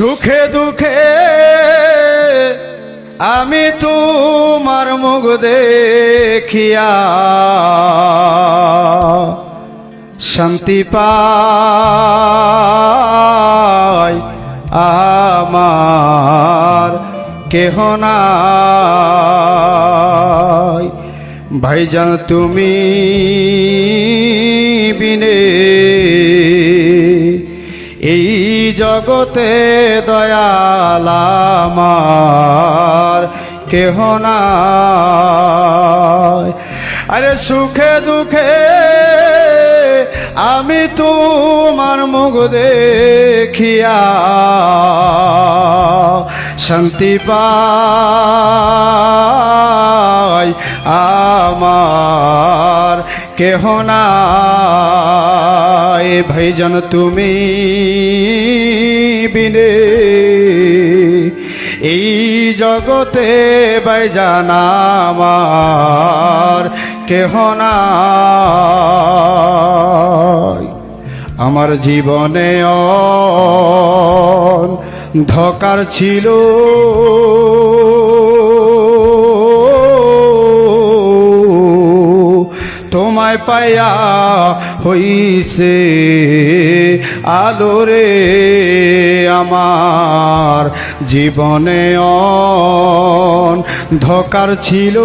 সুখে দুঃখে আমি তোমার মুখ দেখিয়া শান্তি পাই, আমার কেহ নাই। ভাইজান তুমি বিনে এই জগতে দয়াল আমার কেহ নাই। আরে সুখে দুঃখে আমি তোমার মুখ দেখিয়া শান্তি পাই, আমার কেহ নাই। ভাইজান তুমি বিনে এই জগতে ভাইজান আমার কেহ নাই। আমার জীবনে অন্ধকার ছিল, তোমায় পাইয়া হইছে আলোরে। আমার জীবনে অন্ধকার ছিল,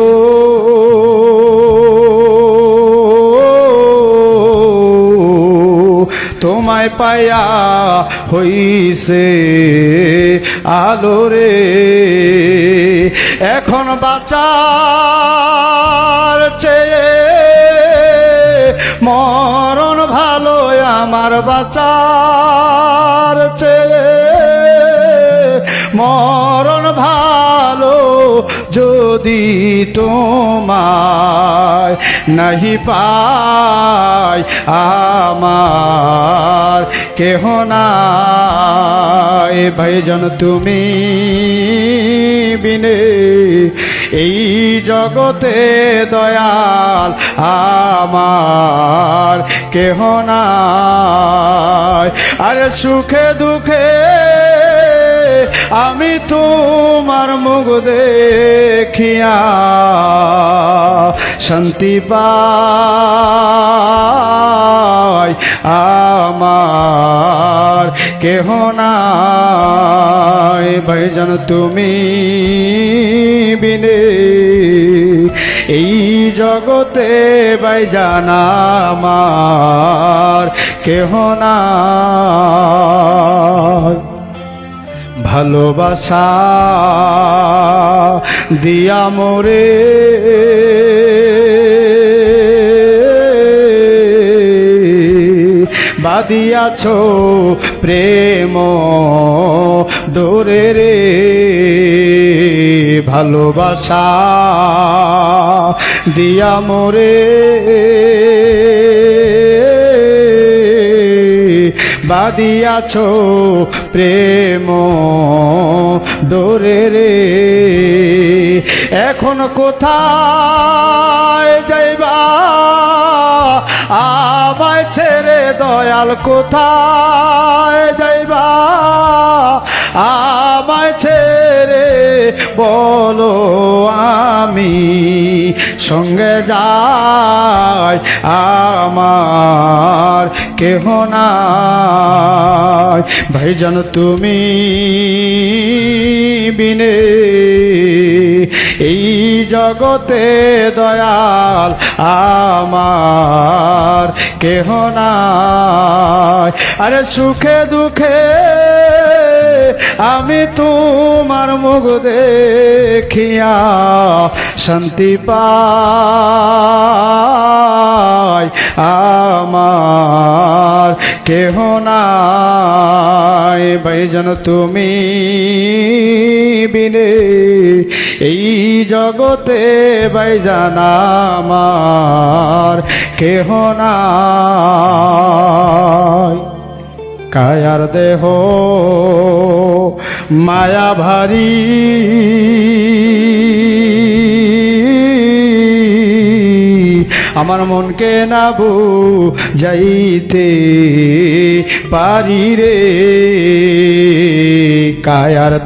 তোমায় পাইয়া হইছে আলোরে। এখন বাঁচার চেয়ে মরণ ভালো, আমার বাঁচার চেয়ে মরণ ভালো। যদি তোমায় নাহি পাই, আমার কেহ নাই। ভাইজান তুমি বিনে এই জগতে দয়াল আমার কেহ নাই। আরে সুখে দুঃখে আমি তোমার মুখ দেখিয়া শান্তি পাই, আমার কেহ নাই। ভাইজান তুমি বিনে এই জগতে ভাইজান আমার কেহ নাই। ভালোবাসা দিয়া মোরে বাদিয়াছ প্রেম ডোরে রে। ভালোবাসা দিয়া মোরে বাদিয়াছ প্রেম ডোরে রে। এখন কোথায় যাইবা আমায় ছেড়ে দয়াল, কোথায় যাইবা আমায় ছেড়ে বলো, আমি সঙ্গে যাই, আমার কেহ নাই। ভাইজান তুমি বিনে এই জগতে দয়াল আমার কেহ নাই। আরে সুখে দুঃখে আমি তোমার মুখ দেখিয়া শান্তি পাই, আমার কেহ নাই। ভাইজান তুমি বিনে এই জগতে ভাইজান আমার কেহ নাই। কায়ার দেহ মায়া ভারী, আমার মনকে না যাইতে পারি রে কায়ার